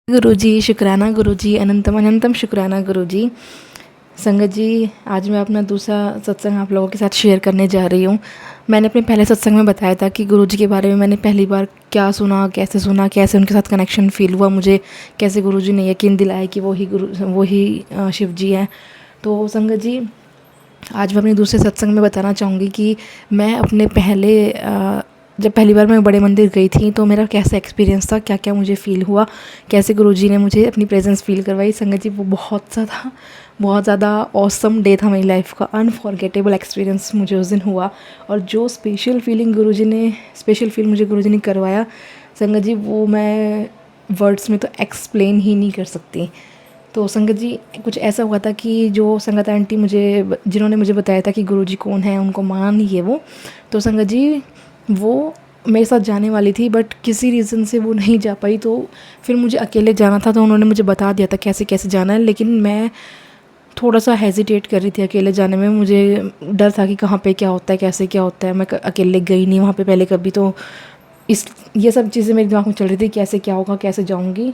गुरुजी, शुक्राना गुरुजी, अनंतम अनंतम शुक्राना गुरुजी। संगत जी, आज मैं अपना दूसरा सत्संग आप लोगों के साथ शेयर करने जा रही हूँ। मैंने अपने पहले सत्संग में बताया था कि गुरुजी के बारे में मैंने पहली बार क्या सुना, कैसे उनके साथ कनेक्शन फ़ील हुआ मुझे, कैसे गुरुजी ने यकीन दिलाया कि वही शिव जी हैं। तो संगत जी, आज मैं अपने दूसरे सत्संग में बताना चाहूँगी कि मैं अपने जब पहली बार मैं बड़े मंदिर गई थी तो मेरा कैसा एक्सपीरियंस था, क्या क्या मुझे फ़ील हुआ, कैसे गुरुजी ने मुझे अपनी प्रेजेंस फ़ील करवाई। संगत जी, वो बहुत ज़्यादा ऑसम डे था मेरी लाइफ का। अनफॉरगेटेबल एक्सपीरियंस मुझे उस दिन हुआ। और जो स्पेशल फील मुझे गुरुजी ने करवाया, संगत जी, वो मैं वर्ड्स में तो एक्सप्लेन ही नहीं कर सकती। तो संगत जी, कुछ ऐसा हुआ था कि जो संगत आंटी जिन्होंने मुझे बताया था कि गुरुजी कौन है, उनको माना नहीं है वो। तो संगत जी, वो मेरे साथ जाने वाली थी, बट किसी रीज़न से वो नहीं जा पाई। तो फिर मुझे अकेले जाना था, तो उन्होंने मुझे बता दिया था कैसे कैसे जाना है, लेकिन मैं थोड़ा सा हेजिटेट कर रही थी अकेले जाने में। मुझे डर था कि कहाँ पे क्या होता है, कैसे क्या होता है। मैं अकेले गई नहीं वहाँ पे पहले कभी, तो ये सब चीज़ें मेरे दिमाग में चल रही थी, कैसे क्या होगा, कैसे जाऊँगी।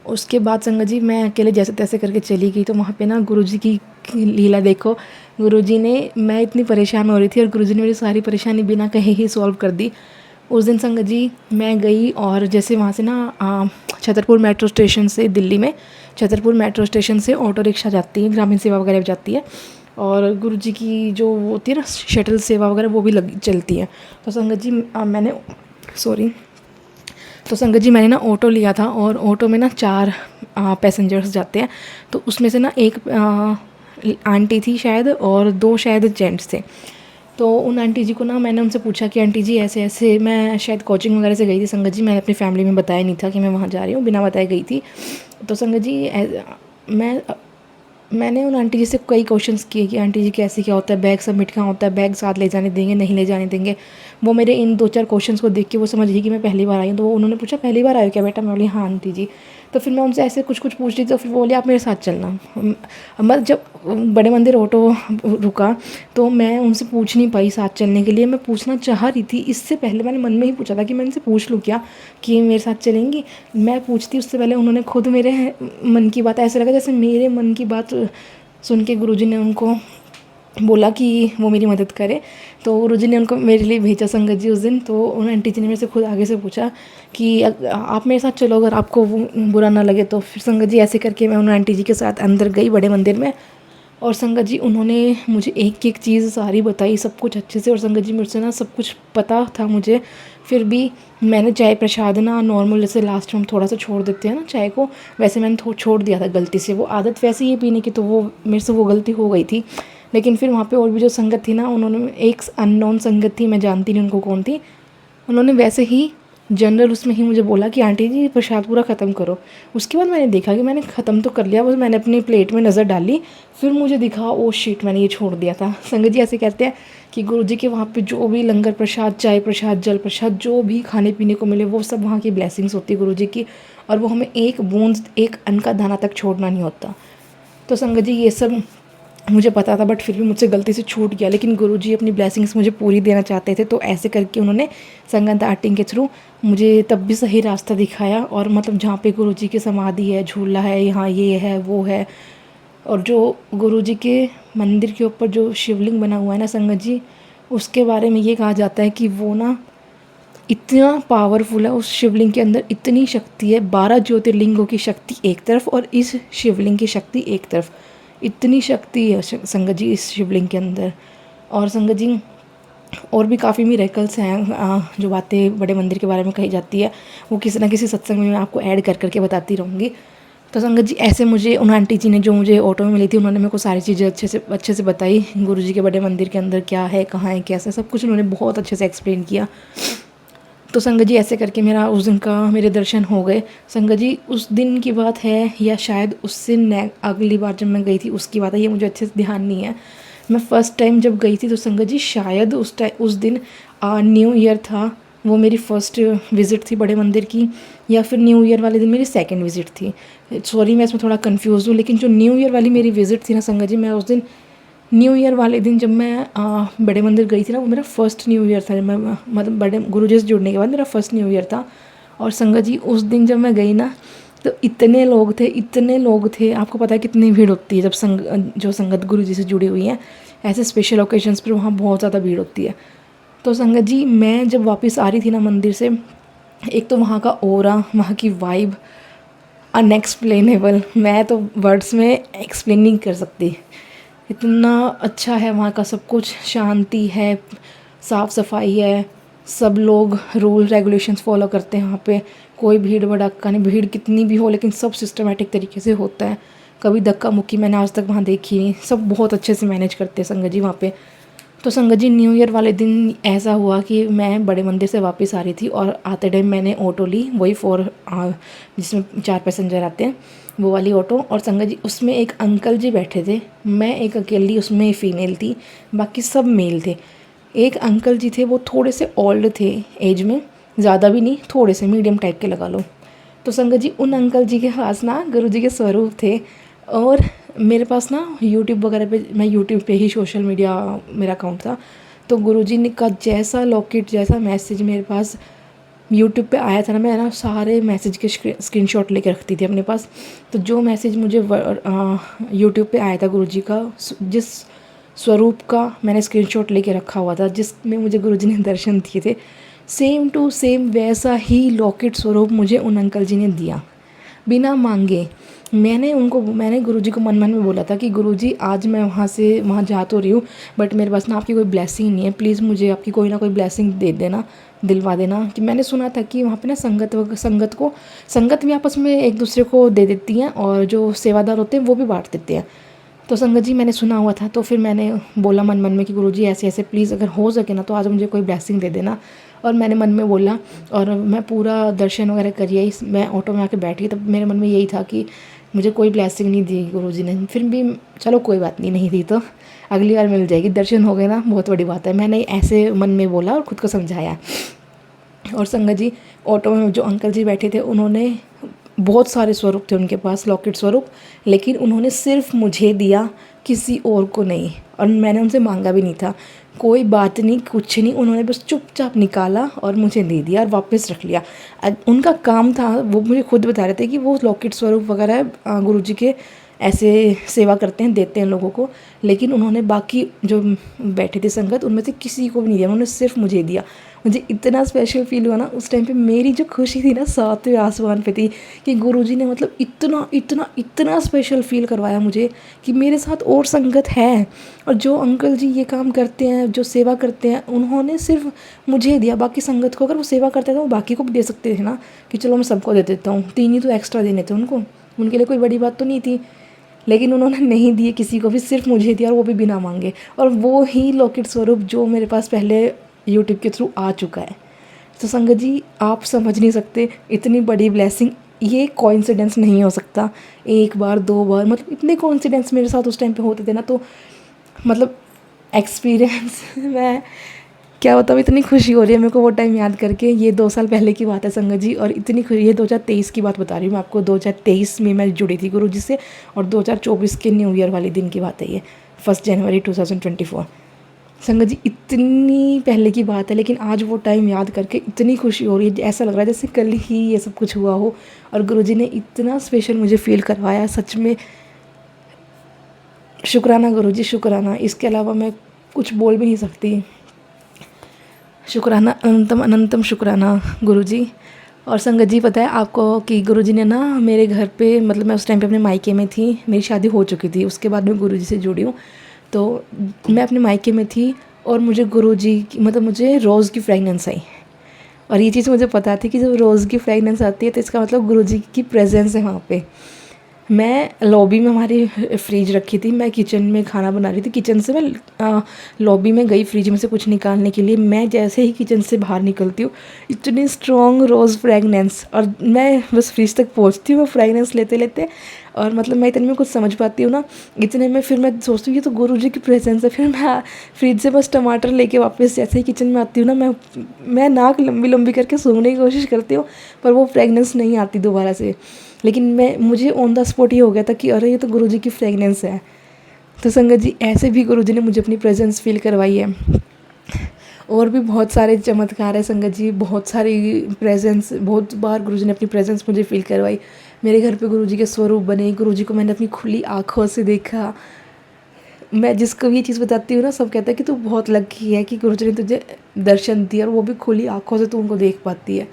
उसके बाद संगत जी, मैं अकेले जैसे तैसे करके चली गई। तो वहाँ पे ना गुरुजी की लीला देखो। गुरुजी ने मैं इतनी परेशान हो रही थी और गुरुजी ने मेरी सारी परेशानी बिना कहे ही सॉल्व कर दी। उस दिन संगत जी, मैं गई और जैसे वहाँ से ना छतरपुर मेट्रो स्टेशन से दिल्ली में छतरपुर मेट्रो स्टेशन से ऑटो रिक्शा जाती है, ग्रामीण सेवा वगैरह जाती है। और गुरुजी की जो वो होती है ना शटल सेवा वगैरह, वो भी चलती है। तो संगत जी, संगत जी, मैंने ना ऑटो लिया था और ऑटो में ना 4 पैसेंजर्स जाते हैं। तो उसमें से ना एक आंटी थी शायद, और 2 शायद जेंट्स थे। तो उन आंटी जी को ना मैंने उनसे पूछा कि आंटी जी, ऐसे ऐसे, मैं शायद कोचिंग वगैरह से गई थी संगत जी, मैंने अपनी फैमिली में बताया नहीं था कि मैं वहाँ जा रही हूँ, बिना बताए गई थी। तो संगत जी, मैं मैंने उन आंटी जी से कई क्वेश्चंस किए कि आंटी जी कैसे क्या होता है, बैग सबमिट कहाँ होता है, बैग साथ ले जाने देंगे, नहीं ले जाने देंगे। वो मेरे इन 2-4 क्वेश्चंस को देख के वो समझ गई कि मैं पहली बार आई हूँ। तो वो उन्होंने पूछा, पहली बार आए हो क्या बेटा? मैं बोली हाँ आंटी जी। तो फिर मैं उनसे ऐसे कुछ कुछ पूछ रही थी, तो फिर वो बोले आप मेरे साथ चलना। मैं जब बड़े मंदिर ऑटो रुका तो मैं उनसे पूछ नहीं पाई साथ चलने के लिए। मैं पूछना चाह रही थी, इससे पहले मैंने मन में ही पूछा था कि मैं इनसे पूछ लूँ क्या कि मेरे साथ चलेंगी। मैं पूछती उससे पहले उन्होंने खुद मेरे मन की बात, ऐसा लगा जैसे मेरे मन की बात सुन के गुरुजी ने उनको बोला कि वो मेरी मदद करे। तो गुरुजी ने उनको मेरे लिए भेजा संगत जी उस दिन। तो उन आंटी जी ने मेरे से खुद आगे से पूछा कि आप मेरे साथ चलो, अगर आपको वो बुरा ना लगे तो। फिर संगत जी, ऐसे करके मैं उन आंटी जी के साथ अंदर गई बड़े मंदिर में। और संगत जी, उन्होंने मुझे एक एक चीज़ सारी बताई, सब कुछ अच्छे से। और संगत जी, मुझसे ना सब कुछ पता था मुझे, फिर भी मैंने चाय प्रसाद ना नॉर्मल, जैसे लास्ट में हम थोड़ा सा छोड़ देते हैं ना चाय को, वैसे मैंने छोड़ दिया था गलती से। वो आदत वैसे ही है पीने की, तो वो मेरे से वो गलती हो गई थी। लेकिन फिर वहाँ पे और भी जो संगत थी ना, उन्होंने एक अननोन संगत थी, मैं जानती नहीं उनको कौन थी। उन्होंने वैसे ही जनरल उसमें ही मुझे बोला कि आंटी जी प्रसाद पूरा ख़त्म करो। उसके बाद मैंने देखा कि मैंने ख़त्म तो कर लिया, बस मैंने अपनी प्लेट में नज़र डाली, फिर मुझे दिखा ओ शिट, मैंने ये छोड़ दिया था। संगत जी, ऐसे कहते हैं कि गुरुजी के वहाँ पे जो भी लंगर प्रसाद, चाय प्रसाद, जल प्रसाद, जो भी खाने पीने को मिले, वो सब वहाँ की ब्लेसिंग्स होती है गुरुजी की। और वो हमें एक बूंद, एक अन्न का दाना तक छोड़ना नहीं होता। तो संगत जी, ये सब मुझे पता था, बट फिर भी मुझसे गलती से छूट गया। लेकिन गुरुजी अपनी ब्लेसिंग्स मुझे पूरी देना चाहते थे, तो ऐसे करके उन्होंने संगत आर्टिंग के थ्रू मुझे तब भी सही रास्ता दिखाया। और मतलब जहाँ पे गुरुजी की समाधि है, झूला है, यहाँ ये है वो है। और जो गुरुजी के मंदिर के ऊपर जो शिवलिंग बना हुआ है ना संगत जी, उसके बारे में ये कहा जाता है कि वो ना इतना पावरफुल है। उस शिवलिंग के अंदर इतनी शक्ति है, 12 ज्योतिर्लिंगों की शक्ति एक तरफ और इस शिवलिंग की शक्ति एक तरफ। इतनी शक्ति है संगत जी इस शिवलिंग के अंदर। और संगत जी, और भी काफ़ी मिरेकल्स हैं, जो बातें बड़े मंदिर के बारे में कही जाती है, वो किसी ना किसी सत्संग में मैं आपको ऐड कर करके बताती रहूँगी। तो संगत जी, ऐसे मुझे उन आंटी जी ने जो मुझे ऑटो में मिली थी, उन्होंने मेरे को सारी चीज़ें अच्छे से बताई। गुरुजी के बड़े मंदिर के अंदर क्या है, कहाँ है, कैसा, सब कुछ उन्होंने बहुत अच्छे से एक्सप्लेन किया। तो संगत जी, ऐसे करके मेरा उस दिन का मेरे दर्शन हो गए। संगत जी, उस दिन की बात है या शायद उससे अगली बार जब मैं गई थी उसकी बात है, ये मुझे अच्छे से ध्यान नहीं है। मैं फ़र्स्ट टाइम जब गई थी तो संगत जी, शायद उस दिन न्यू ईयर था। वो मेरी फ़र्स्ट विज़िट थी बड़े मंदिर की, या फिर न्यू ईयर वाले दिन मेरी सेकंड विज़िट थी। सॉरी, मैं इसमें थोड़ा कंफ्यूज हूँ, लेकिन जो न्यू ईयर वाली मेरी विज़िट थी ना संगत जी, मैं उस दिन न्यू ईयर वाले दिन जब मैं बड़े मंदिर गई थी ना, वो मेरा फ़र्स्ट न्यू ईयर था। जब मैं मतलब बड़े गुरुजी से जुड़ने के बाद मेरा फ़र्स्ट न्यू ईयर था। और संगत जी उस दिन जब मैं गई ना तो इतने लोग थे, आपको पता है कितनी भीड़ होती है जब जो संगत गुरु जी से जुड़ी हुई हैं, ऐसे स्पेशल ओकेजन्स पर वहाँ बहुत ज़्यादा भीड़ होती है। तो संगत जी मैं जब वापस आ रही थी ना मंदिर से, एक तो वहाँ का ऑरा, वहाँ की वाइब अनएक्सप्लेनेबल, मैं तो वर्ड्स में एक्सप्लेन नहीं कर सकती, इतना अच्छा है वहाँ का सब कुछ। शांति है, साफ़ सफाई है, सब लोग रूल रेगुलेशंस फॉलो करते हैं वहाँ पे, कोई भीड़ भड़क्का नहीं, भीड़ कितनी भी हो लेकिन सब सिस्टमेटिक तरीके से होता है, कभी धक्का मुक्की मैंने आज तक वहाँ देखी नहीं, सब बहुत अच्छे से मैनेज करते हैं संगत जी वहाँ पे। तो संगत जी न्यू ईयर वाले दिन ऐसा हुआ कि मैं बड़े मंदिर से वापस आ रही थी और आते टाइम मैंने ऑटो ली, वही जिसमें 4 पैसेंजर आते हैं वो वाली ऑटो। और संगत जी उसमें एक अंकल जी बैठे थे, मैं एक अकेली उसमें फ़ीमेल थी, बाकी सब मेल थे। एक अंकल जी थे वो थोड़े से ओल्ड थे एज में, ज़्यादा भी नहीं, थोड़े से मीडियम टाइप के लगा लो। तो संगत जी उन अंकल जी के पास ना गुरु जी के स्वरूप थे, और मेरे पास ना यूट्यूब वगैरह पे, मैं यूट्यूब पे ही सोशल मीडिया मेरा अकाउंट था, तो गुरुजी ने का जैसा लॉकेट जैसा मैसेज मेरे पास यूट्यूब पे आया था ना, मैं ना सारे मैसेज के स्क्रीनशॉट लेके रखती थी अपने पास। तो जो मैसेज मुझे यूट्यूब पे आया था गुरुजी का, जिस स्वरूप का मैंने स्क्रीनशॉट लेके रखा हुआ था, जिसमें मुझे गुरुजी ने दर्शन दिए थे, सेम टू सेम वैसा ही लॉकेट स्वरूप मुझे उन अंकल जी ने दिया बिना मांगे। मैंने गुरुजी को मन मन में बोला था कि गुरुजी आज मैं वहाँ जा तो रही हूँ, बट मेरे पास ना आपकी कोई ब्लेसिंग नहीं है, प्लीज़ मुझे आपकी कोई ना कोई ब्लेसिंग दे देना, दिलवा देना। कि मैंने सुना था कि वहाँ पे ना संगत भी आपस में एक दूसरे को दे देती हैं, और जो सेवादार होते हैं वो भी बांट देते हैं। तो संगत जी मैंने सुना हुआ था, तो फिर मैंने बोला मन मन में कि गुरुजी ऐसे ऐसे प्लीज़ अगर हो सके ना तो आज मुझे कोई ब्लेसिंग दे देना। और मैंने मन में बोला, और मैं पूरा दर्शन वगैरह करिए, मैं ऑटो में आके बैठी, तब मेरे मन में यही था कि मुझे कोई ब्लेसिंग नहीं दी गुरुजी ने। फिर भी चलो कोई बात नहीं दी तो अगली बार मिल जाएगी, दर्शन हो गए ना बहुत बड़ी बात है, मैंने ऐसे मन में बोला और ख़ुद को समझाया। और संगत जी ऑटो में जो अंकल जी बैठे थे, उन्होंने बहुत सारे स्वरूप थे उनके पास, लॉकेट स्वरूप, लेकिन उन्होंने सिर्फ मुझे दिया, किसी और को नहीं, और मैंने उनसे मांगा भी नहीं था, कोई बात नहीं कुछ नहीं, उन्होंने बस चुपचाप निकाला और मुझे दे दिया और वापस रख लिया। उनका काम था, वो मुझे खुद बता रहे थे कि वो लॉकेट स्वरूप वगैरह गुरुजी के ऐसे सेवा करते हैं, देते हैं लोगों को, लेकिन उन्होंने बाकी जो बैठे थे संगत उनमें से किसी को भी नहीं दिया, उन्होंने सिर्फ मुझे दिया। मुझे इतना स्पेशल फील हुआ ना उस टाइम पे, मेरी जो खुशी थी ना 7वें आसमान पे थी कि गुरुजी ने मतलब इतना इतना इतना स्पेशल फील करवाया मुझे कि मेरे साथ और संगत है, और जो अंकल जी ये काम करते हैं, जो सेवा करते हैं, उन्होंने सिर्फ मुझे दिया। बाकी संगत को अगर वो सेवा करते थे वो बाकी को भी दे सकते थे ना, कि चलो मैं सबको दे देता हूँ, 3 ही तो एक्स्ट्रा देने थे उनको, उनके लिए कोई बड़ी बात तो नहीं थी, लेकिन उन्होंने नहीं दिए किसी को भी, सिर्फ मुझे दिया, और वो भी बिना मांगे। और वो ही लॉकेट स्वरूप जो मेरे पास पहले यूट्यूब के थ्रू आ चुका है। तो संगत जी आप समझ नहीं सकते, इतनी बड़ी ब्लेसिंग, ये कोइंसिडेंस नहीं हो सकता, 1 बार 2 बार, मतलब इतने कोइंसिडेंस मेरे साथ उस टाइम पे होते थे ना, तो मतलब एक्सपीरियंस मैं क्या बताऊँ, इतनी खुशी हो रही है मेरे को वो टाइम याद करके। ये 2 साल पहले की बात है संगत जी, और इतनी खुशी, ये 2023 की बात बता रही हूँ मैं आपको, 2023 में मैं जुड़ी थी गुरु जी से, और 2024 के न्यू ईयर वाले दिन की बात है ये, 1 जनवरी 2024। संगत जी इतनी पहले की बात है, लेकिन आज वो टाइम याद करके इतनी खुशी हो रही है, ऐसा लग रहा है जैसे कल ही ये सब कुछ हुआ हो, और गुरुजी ने इतना स्पेशल मुझे फील करवाया, सच में शुक्राना गुरुजी, शुक्राना, इसके अलावा मैं कुछ बोल भी नहीं सकती। शुक्राना, अनंतम अनंतम शुक्राना गुरुजी। और संगत जी पता है आपको कि गुरुजी ने ना मेरे घर पे, मतलब मैं उस टाइम पे अपने मायके में थी, मेरी शादी हो चुकी थी, उसके बाद मैं गुरुजी से जुड़ी हूँ, तो मैं अपने मायके में थी, और मुझे गुरुजी की, मतलब मुझे रोज़ की फ्रेगनेंस आई, और ये चीज़ मुझे पता थी कि जब रोज़ की फ्रेगनेंस आती है तो इसका मतलब गुरुजी की प्रेजेंस है वहाँ पे। मैं लॉबी में, हमारी फ्रिज रखी थी, मैं किचन में खाना बना रही थी, किचन से मैं लॉबी में गई फ्रिज में से कुछ निकालने के लिए, मैं जैसे ही किचन से बाहर निकलती हूँ इतनी स्ट्रॉन्ग रोज़ फ्रेगनेंस, और मैं बस फ्रिज तक पहुँचती हूँ वो फ्रेगनेंस लेते लेते, और मतलब मैं इतने में कुछ समझ पाती हूँ ना, इतने में फिर मैं सोचती हूँ ये तो गुरुजी की प्रेजेंस है। फिर मैं फ्रिज से बस टमाटर लेके वापस जैसे ही किचन में आती हूँ ना, मैं नाक लंबी लंबी करके सूंघने की कोशिश करती हूँ, पर वो फ्रेगनेंस नहीं आती दोबारा से, लेकिन मुझे ऑन द स्पॉट ये हो गया था कि अरे ये तो गुरुजी की फ्रेगनेंस है। तो संगत जी ऐसे भी गुरुजी ने मुझे अपनी प्रेजेंस फील करवाई है। और भी बहुत सारे चमत्कार है संगत जी, बहुत सारी प्रेजेंस, बहुत बार गुरुजी ने अपनी प्रेजेंस मुझे फील करवाई। मेरे घर पे गुरुजी के स्वरूप बने, गुरुजी को मैंने अपनी खुली आँखों से देखा। मैं जिसको ये चीज़ बताती हूँ ना, सब कहता है कि तू बहुत लकी है कि गुरुजी ने तुझे दर्शन दिया, और वो भी खुली आँखों से तू उनको देख पाती है।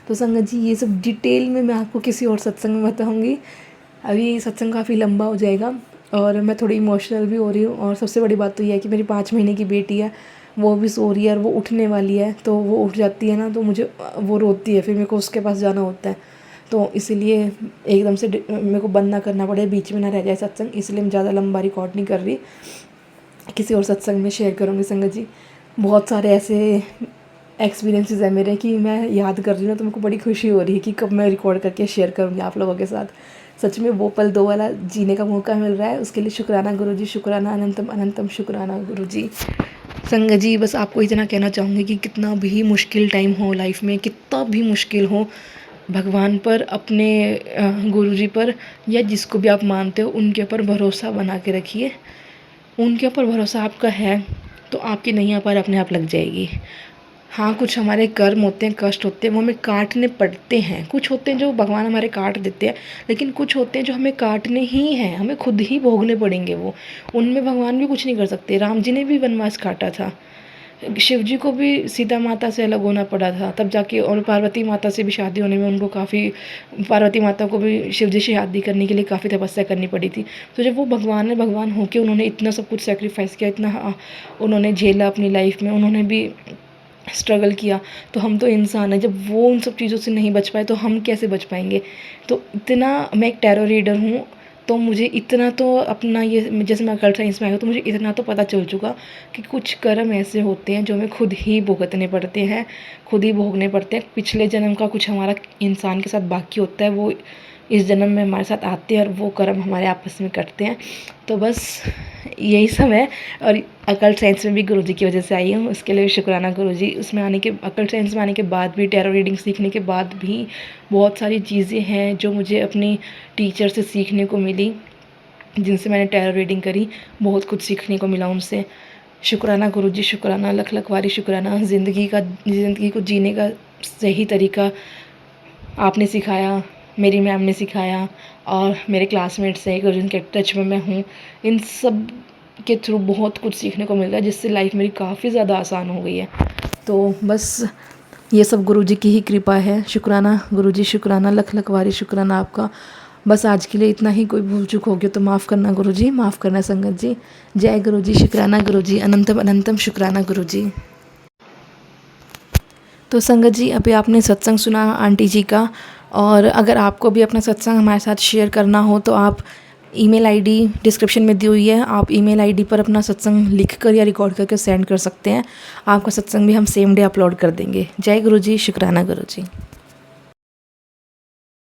तो संगत जी ये सब डिटेल में मैं आपको किसी और सत्संग में बताऊँगी। अभी सत्संग काफ़ी लंबा हो जाएगा और मैं थोड़ी इमोशनल भी हो रही हूँ। और सबसे बड़ी बात तो ये है कि मेरी 5 महीने की बेटी है, वो भी सो रही है और वो उठने वाली है। तो वो उठ जाती है ना, तो मुझे वो रोती है, फिर मेरे को उसके पास जाना होता है। तो इसीलिए एकदम से मेरे को बंद ना करना पड़े, बीच में ना रह जाए सत्संग, इसलिए मैं ज़्यादा लंबा रिकॉर्ड नहीं कर रही। किसी और सत्संग में शेयर करूँगी संगत जी। बहुत सारे ऐसे एक्सपीरियंसेस है मेरे कि मैं याद कर रही हूँ तो मेरे को बड़ी खुशी हो रही है कि कब मैं रिकॉर्ड करके शेयर करूँगी आप लोगों के साथ। सच में वो पल दो वाला जीने का मौका मिल रहा है, उसके लिए शुक्राना गुरुजी, शुक्राना अनंतम अनंतम शुक्राना गुरुजी। संगत जी बस आपको इतना कहना चाहूँगी कि कितना भी मुश्किल टाइम हो लाइफ में, कितना भी मुश्किल हो, भगवान पर, अपने गुरुजी पर, या जिसको भी आप मानते हो उनके ऊपर भरोसा बना के रखिए। उनके ऊपर भरोसा आपका है तो आपकी नैया पार अपने आप लग जाएगी। हाँ, कुछ हमारे कर्म होते हैं, कष्ट होते हैं, वो हमें काटने पड़ते हैं। कुछ होते हैं जो भगवान हमारे काट देते हैं, लेकिन कुछ होते हैं जो हमें काटने ही हैं, हमें खुद ही भोगने पड़ेंगे वो। उनमें भगवान भी कुछ नहीं कर सकते। राम जी ने भी वनवास काटा था, शिव जी को भी सीता माता से अलग होना पड़ा था तब जाके, और पार्वती माता से भी शादी होने में उनको काफ़ी, पार्वती माता को भी शिव जी से शादी करने के लिए काफ़ी तपस्या करनी पड़ी थी। तो जब वो भगवान है, भगवान होके उन्होंने इतना सब कुछ सेक्रीफाइस किया, इतना उन्होंने झेला अपनी लाइफ में, उन्होंने भी स्ट्रगल किया। तो हम तो इंसान हैं, जब वो उन सब चीज़ों से नहीं बच पाए तो हम कैसे बच पाएंगे। तो इतना, मैं एक टैरो रीडर हूँ तो मुझे इतना तो अपना ये, जैसे मैं कल्चर साइंस में आई हूँ तो मुझे इतना तो पता चल चुका कि कुछ कर्म ऐसे होते हैं जो हमें खुद ही भुगतने पड़ते हैं, खुद ही भोगने पड़ते हैं। पिछले जन्म का कुछ हमारा इंसान के साथ बाकी होता है, वो इस जन्म में हमारे साथ आते हैं और वो कर्म हमारे आपस में करते हैं। तो बस यही सब है। और अकल्ट साइंस में भी गुरुजी की वजह से आई हूँ, उसके लिए शुक्राना गुरुजी। उसमें आने के, अकल्ट साइंस में आने के बाद भी, टैरो रीडिंग सीखने के बाद भी बहुत सारी चीज़ें हैं जो मुझे अपनी टीचर से सीखने को मिली, जिनसे मैंने टैरो रीडिंग करी, बहुत कुछ सीखने को मिला उनसे। शुक्राना गुरुजी, शुक्राना, लख लख वारी शुक्राना। ज़िंदगी को जीने का सही तरीका आपने सिखाया, मेरी मैम ने सिखाया, और मेरे क्लासमेट्स हैं और जिनके टच में मैं हूँ, इन सब के थ्रू बहुत कुछ सीखने को मिल रहा है, जिससे लाइफ मेरी काफ़ी ज़्यादा आसान हो गई है। तो बस ये सब गुरुजी की ही कृपा है। शुक्राना गुरुजी, शुक्राना, लख लख वारी शुक्राना आपका। बस आज के लिए इतना ही। कोई भूल चूक हो गया तो माफ़ करना गुरुजी, माफ़ करना संगत जी। जय गुरुजी, शुक्राना गुरुजी, अनंतम अनंतम शुक्राना गुरुजी। तो संगत जी अभी आपने सत्संग सुना आंटी जी का, और अगर आपको भी अपना सत्संग हमारे साथ शेयर करना हो तो आप ईमेल आईडी डिस्क्रिप्शन में दी हुई है, आप ईमेल आईडी पर अपना सत्संग लिखकर या रिकॉर्ड करके सेंड कर सकते हैं। आपका सत्संग भी हम सेम डे अपलोड कर देंगे। जय गुरुजी, शुक्राना गुरुजी।